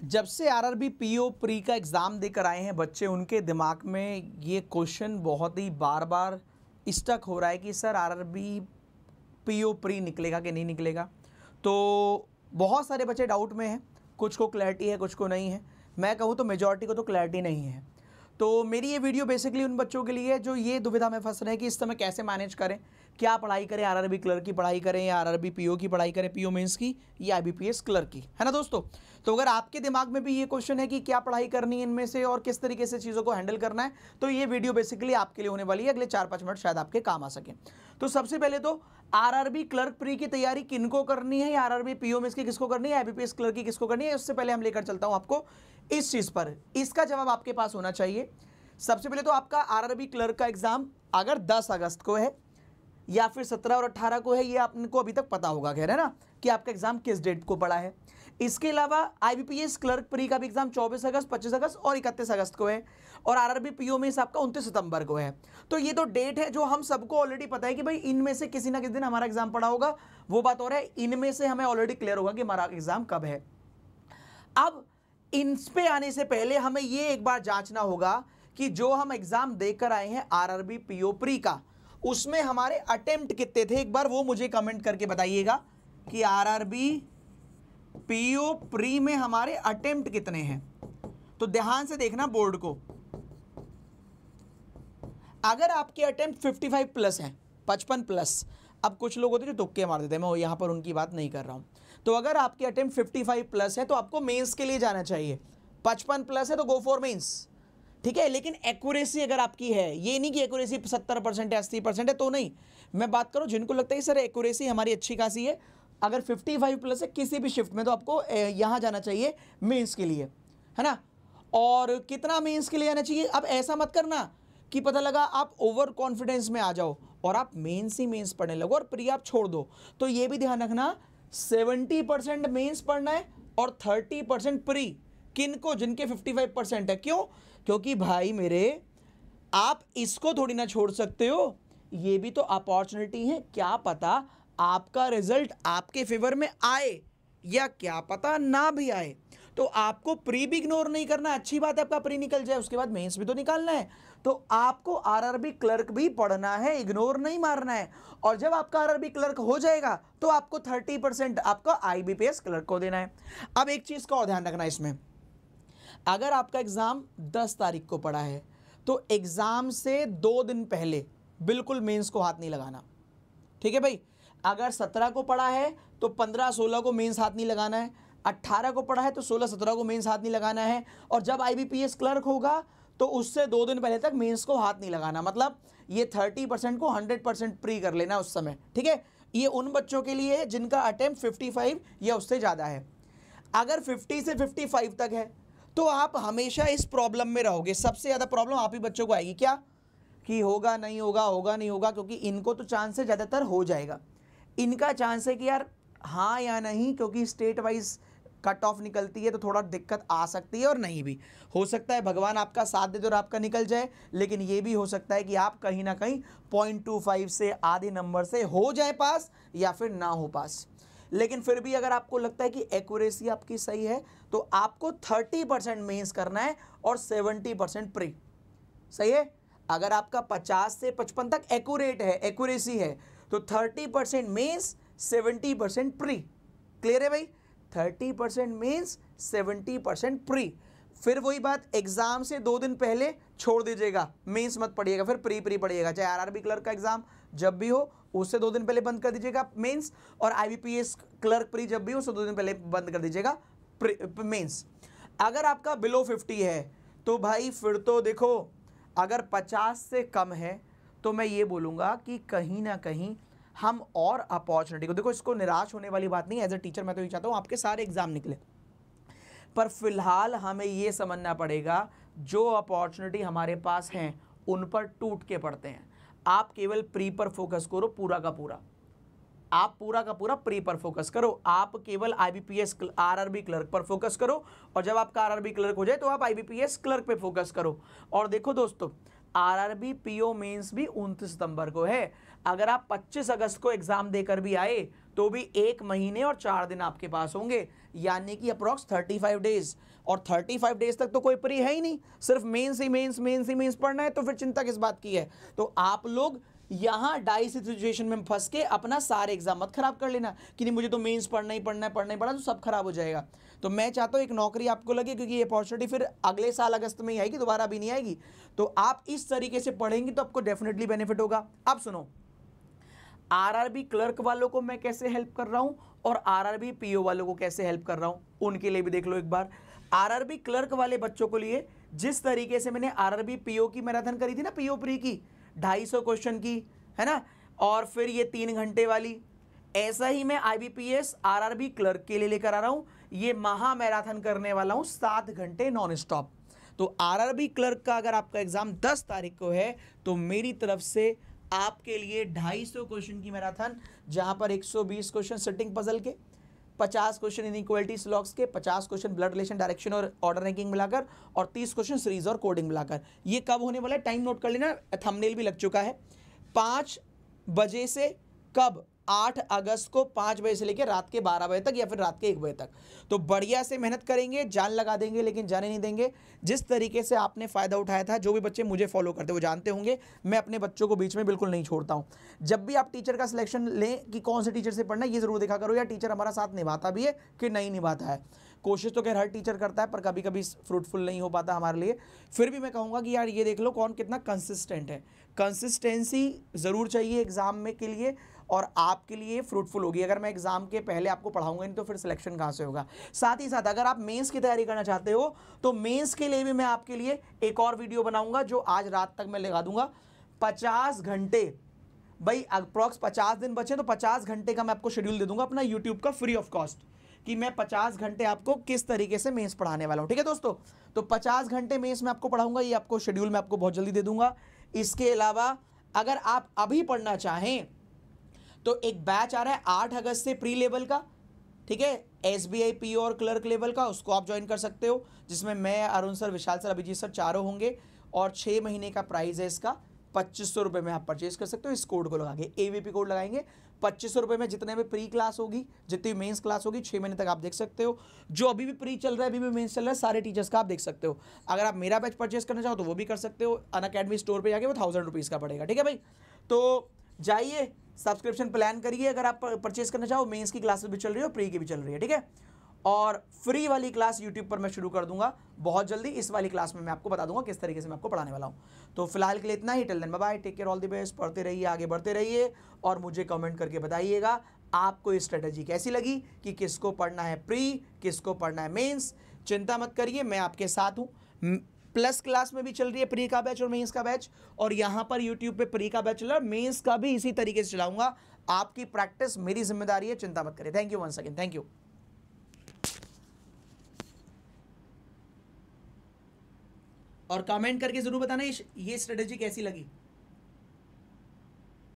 जब से RRB PO pre का एग्ज़ाम देकर आए हैं बच्चे, उनके दिमाग में ये क्वेश्चन बहुत ही बार बार स्टक हो रहा है कि सर आरआरबी पीओ प्री निकलेगा कि नहीं निकलेगा। तो बहुत सारे बच्चे डाउट में हैं, कुछ को क्लैरिटी है, कुछ को नहीं है। मैं कहूँ तो मेजॉरिटी को तो क्लैरिटी नहीं है। तो मेरी ये वीडियो बेसिकली उन बच्चों के लिए है जो ये दुविधा में फंस रहे हैं कि इस समय कैसे मैनेज करें, क्या पढ़ाई करें, आरआरबी क्लर्क की पढ़ाई करें या आरआरबी पीओ की पढ़ाई करें, पीओ मेंस की या आईबीपीएस क्लर्क की, है ना दोस्तों। तो अगर आपके दिमाग में भी ये क्वेश्चन है कि क्या पढ़ाई करनी है इनमें से और किस तरीके से चीज़ों को हैंडल करना है, तो ये वीडियो बेसिकली आपके लिए होने वाली है। अगले 4-5 मिनट शायद आपके काम आ सके। तो सबसे पहले तो आरआरबी क्लर्क प्री की तैयारी किनको करनी है या आरआरबी पीओ मेंस की किसको करनी है, आईबीपीएस क्लर्क की किसको करनी है, उससे पहले हम लेकर चलता हूं आपको इस चीज़ पर। इसका जवाब आपके पास होना चाहिए। सबसे पहले तो आपका आरआरबी क्लर्क का एग्जाम अगर 10 अगस्त को है या फिर 17 और 18 को है, ये आपको अभी तक पता होगा, कह रहे हैं ना कि आपका एग्जाम किस डेट को पड़ा है। इसके अलावा आईबीपीएस क्लर्क प्री का भी एग्जाम 24 अगस्त, 25 अगस्त और 31 अगस्त को है, और आरआरबी पीओ में आपका 29 सितंबर को है। तो ये तो डेट है जो हम सबको ऑलरेडी पता है कि भाई इनमें से किसी ना किसी दिन हमारा एग्जाम पड़ा होगा। वो बात हो रहा है, इनमें से हमें ऑलरेडी क्लियर होगा कि हमारा एग्जाम कब है। अब इन पे आने से पहले हमें ये एक बार जांचना होगा कि जो हम एग्जाम देकर आए हैं आरआरबी पीओ प्री का, उसमें हमारे अटेम्प्ट कितने थे, एक बार वो मुझे कमेंट करके बताइएगा कि आरआरबी पीओ प्री में हमारे अटेम्प्ट कितने हैं। तो ध्यान से देखना बोर्ड को। अगर आपके अटेम्प्ट 55 प्लस हैं, 55 प्लस, अब कुछ लोग होते हैं जो तुक्के मार देते हैं, मैं यहां पर उनकी बात नहीं कर रहा हूं। तो अगर आपके अटेम्प्ट 55 प्लस है तो आपको मेंस के लिए जाना चाहिए। 55 प्लस है तो गो फॉर मेंस, ठीक है। लेकिन एक्यूरेसी अगर आपकी है, ये नहीं कि एक्यूरेसी 70% है, 80% है, तो नहीं। मैं बात करूं जिनको लगता है सर एक्यूरेसी हमारी अच्छी खासी है, अगर 55 प्लस है किसी भी शिफ्ट में, तो आपको यहां जाना चाहिए मेंस के लिए, है ना। और कितना मेंस के लिए आना चाहिए, अब ऐसा मत करना कि पता लगा आप ओवर कॉन्फिडेंस में आ जाओ और आप मेंस ही मेंस पढ़ने लगो और प्री आप छोड़ दो। तो ये भी ध्यान रखना 70% मेंस पढ़ना है और 30% प्री। किनको, जिनके 55% है। क्यों? क्योंकि भाई मेरे, आप इसको थोड़ी ना छोड़ सकते हो, ये भी तो अपॉर्चुनिटी है। क्या पता आपका रिजल्ट आपके फेवर में आए या क्या पता ना भी आए। तो आपको प्री भी इग्नोर नहीं करना। अच्छी बात है आपका प्री निकल जाए, उसके बाद मेंस भी तो निकालना है। तो आपको आरआरबी क्लर्क भी पढ़ना है, इग्नोर नहीं मारना है। और जब आपका आरआरबी क्लर्क हो जाएगा तो आपको 30% आपका आईबीपीएस क्लर्क को देना है। अब एक चीज का और ध्यान रखना इसमें, अगर आपका एग्जाम 10 तारीख को पड़ा है तो एग्जाम से 2 दिन पहले बिल्कुल मेंस को हाथ नहीं लगाना, ठीक है भाई। अगर 17 को पड़ा है तो 15-16 को मेंस हाथ नहीं लगाना है, 18 को पड़ा है तो 16-17 को मेंस हाथ नहीं लगाना है, और जब आईबीपीएस क्लर्क होगा तो उससे 2 दिन पहले तक मेंस को हाथ नहीं लगाना। मतलब ये 30% को 100% प्री कर लेना उस समय, ठीक है। ये उन बच्चों के लिए है जिनका अटेम्प्ट 55 या उससे ज़्यादा है। अगर 50 से 55 तक है तो आप हमेशा इस प्रॉब्लम में रहोगे। सबसे ज़्यादा प्रॉब्लम आप ही बच्चों को आएगी, क्या कि होगा नहीं होगा, होगा नहीं होगा, क्योंकि इनको तो चांस है ज़्यादातर हो जाएगा। इनका चांस है कि यार हाँ या नहीं, क्योंकि स्टेट वाइज कट ऑफ निकलती है तो थोड़ा दिक्कत आ सकती है, और नहीं भी हो सकता है भगवान आपका साथ दे दे और आपका निकल जाए। लेकिन ये भी हो सकता है कि आप कहीं ना कहीं 0.25 से आधे नंबर से हो जाए पास या फिर ना हो पास। लेकिन फिर भी अगर आपको लगता है कि एक्यूरेसी आपकी सही है तो आपको 30% मेंस करना है और 70% प्री, सही है। अगर आपका 50 से 55 तक एक्यूरेट है, एक्यूरेसी है, तो 30% मेंस, 70% प्री। क्लियर है भाई? 30% मेंस, 70% प्री। फिर वही बात, एग्जाम से 2 दिन पहले छोड़ दीजिएगा, मेंस मत पढ़िएगा, फिर प्री पढ़िएगा। चाहे आरआरबी क्लर्क का एग्जाम जब भी हो उससे 2 दिन पहले बंद कर दीजिएगा मेंस, और आईबीपीएस क्लर्क प्री जब भी हो उससे 2 दिन पहले बंद कर दीजिएगा मेंस। अगर आपका बिलो 50 है तो भाई फिर तो देखो, अगर 50 से कम है तो मैं ये बोलूँगा कि कहीं ना कहीं हम और अपॉर्चुनिटी को देखो। इसको निराश होने वाली बात नहीं, एज ए टीचर मैं तो ये चाहता हूँ आपके सारे एग्जाम निकले, पर फिलहाल हमें ये समझना पड़ेगा जो अपॉर्चुनिटी हमारे पास हैं उन पर टूट के पड़ते हैं। आप केवल प्री पर फोकस करो, पूरा का पूरा, आप पूरा का पूरा प्री पर फोकस करो। आप केवल आईबीपीएस आरआरबी क्लर्क पर फोकस करो, और जब आपका आरआरबी क्लर्क हो जाए तो आप आईबीपीएस क्लर्क पे फोकस करो। और देखो दोस्तों, आरआरबी पीओ मेंस भी 29 सितंबर को है। अगर आप 25 अगस्त को एग्जाम देकर भी आए तो भी 1 महीने और 4 दिन आपके पास होंगे। यानी कि अप्रॉक्स 35 डेज, और 35 डेज तक तो कोई प्री है ही नहीं, सिर्फ मेंस ही मेंस पढ़ना है, तो फिर चिंता किस बात की है। तो आप लोग यहाँ डाइस सिचुएशन में फंस के अपना सारे एग्जाम मत खराब कर लेना कि नहीं मुझे तो मेंस पढ़ना ही पढ़ना तो सब खराब हो जाएगा। तो मैं चाहता हूँ एक नौकरी आपको लगे, क्योंकि ये अपॉर्चुनिटी फिर अगले साल अगस्त में ही आएगी, दोबारा भी नहीं आएगी। तो आप इस तरीके से पढ़ेंगे तो आपको डेफिनेटली बेनिफिट होगा। अब सुनो, आरआरबी क्लर्क वालों को मैं कैसे हेल्प कर रहा हूं और आरआरबी पीओ वालों को कैसे हेल्प कर रहा हूं, उनके लिए भी देख लो एक बार। आरआरबी क्लर्क वाले बच्चों को लिए जिस तरीके से मैंने आरआरबी पीओ की मैराथन करी थी ना, पीओ प्री की 250 क्वेश्चन की, है ना, और फिर ये 3 घंटे वाली, ऐसा ही मैं आईबीपीएस आरआरबी क्लर्क के लिए लेकर आ रहा हूं। ये महा मैराथन करने वाला हूं 7 घंटे नॉन स्टॉप। तो आरआरबी क्लर्क का अगर आपका एग्जाम 10 तारीख को है तो मेरी तरफ से आपके लिए 250 क्वेश्चन की मैराथन, जहां पर 120 क्वेश्चन सिटिंग पजल के, 50 क्वेश्चन इनइक्वालिटीज लॉग्स के, 50 क्वेश्चन ब्लड रिलेशन डायरेक्शन और ऑर्डर रैंकिंग मिलाकर, और 30 क्वेश्चन सीरीज और कोडिंग मिलाकर। ये कब होने वाला है, टाइम नोट कर लेना, थंबनेल भी लग चुका है। 5 बजे से कब, 8 अगस्त को 5 बजे से लेकर रात के 12 बजे तक या फिर रात के 1 बजे तक। तो बढ़िया से मेहनत करेंगे, जान लगा देंगे, लेकिन जाने नहीं देंगे। जिस तरीके से आपने फ़ायदा उठाया था, जो भी बच्चे मुझे फॉलो करते वो जानते होंगे, मैं अपने बच्चों को बीच में बिल्कुल नहीं छोड़ता हूँ। जब भी आप टीचर का सिलेक्शन लें कि कौन से टीचर से पढ़ना है, ये ज़रूर देखा करो यार टीचर हमारा साथ निभाता भी है कि नहीं निभाता है। कोशिश तो खैर हर टीचर करता है, पर कभी कभी फ्रूटफुल नहीं हो पाता हमारे लिए। फिर भी मैं कहूँगा कि यार ये देख लो कौन कितना कंसिस्टेंट है। कंसिस्टेंसी ज़रूर चाहिए एग्ज़ाम में के लिए, और आपके लिए फ्रूटफुल होगी। अगर मैं एग्जाम के पहले आपको पढ़ाऊंगा नहीं तो फिर सिलेक्शन कहाँ से होगा। साथ ही साथ अगर आप मेंस की तैयारी करना चाहते हो तो मेंस के लिए भी मैं आपके लिए एक और वीडियो बनाऊंगा, जो आज रात तक मैं लगा दूंगा। 50 घंटे, भाई अप्रॉक्स 50 दिन बचे तो 50 घंटे का मैं आपको शेड्यूल दे दूंगा अपना यूट्यूब का फ्री ऑफ कॉस्ट, कि मैं 50 घंटे आपको किस तरीके से मेंस पढ़ाने वाला हूँ। ठीक है दोस्तों, तो 50 घंटे मेंस में आपको पढ़ाऊंगा, ये आपको शेड्यूल मैं आपको बहुत जल्दी दे दूंगा। इसके अलावा अगर आप अभी पढ़ना चाहें तो एक बैच आ रहा है 8 अगस्त से प्री लेवल का, ठीक है, एसबीआई पीओ और क्लर्क लेवल का, उसको आप ज्वाइन कर सकते हो, जिसमें मैं, अरुण सर, विशाल सर, अभिजीत सर चारों होंगे। और 6 महीने का प्राइस है इसका, 2500 रुपये में आप परचेज कर सकते हो। इस कोड को लगा के एवीपी कोड लगाएंगे, 2500 रुपये में जितने में प्री क्लास होगी, जितनी मेंस क्लास होगी, 6 महीने तक आप देख सकते हो। जो अभी भी प्री चल रहा है, अभी भी मेंस चल रहा है, सारे टीचर्स का आप देख सकते हो। अगर आप मेरा बैच परचेज करना चाहो तो वो भी कर सकते हो, अनअकैडमी स्टोर पर जाके, वो 1000 रुपीज़ का पड़ेगा। ठीक है भाई, तो जाइए सब्सक्रिप्शन प्लान करिए अगर आप परचेज करना चाहो। मेंस की क्लासेस भी चल रही है और प्री की भी चल रही है, ठीक है। और फ्री वाली क्लास यूट्यूब पर मैं शुरू कर दूंगा बहुत जल्दी। इस वाली क्लास में मैं आपको बता दूंगा किस तरीके से मैं आपको पढ़ाने वाला हूं। तो फिलहाल के लिए इतना ही, till then bye bye, take care, all the best, पढ़ते रहिए, आगे बढ़ते रहिए, और मुझे कमेंट करके बताइएगा आपको ये स्ट्रेटेजी कैसी लगी, कि किसको पढ़ना है प्री, किसको पढ़ना है मेंस। चिंता मत करिए, मैं आपके साथ हूँ। प्लस क्लास में भी चल रही है प्री का बैच और मेंस का बैच, और यहाँ पर यूट्यूब पे प्री का बैच चल रहा है, मेंस का भी इसी तरीके से चलाऊंगा। आपकी प्रैक्टिस मेरी जिम्मेदारी है, चिंता मत करिए। Thank you once again, thank you. और कमेंट करके जरूर बताना ये स्ट्रेटेजी कैसी लगी।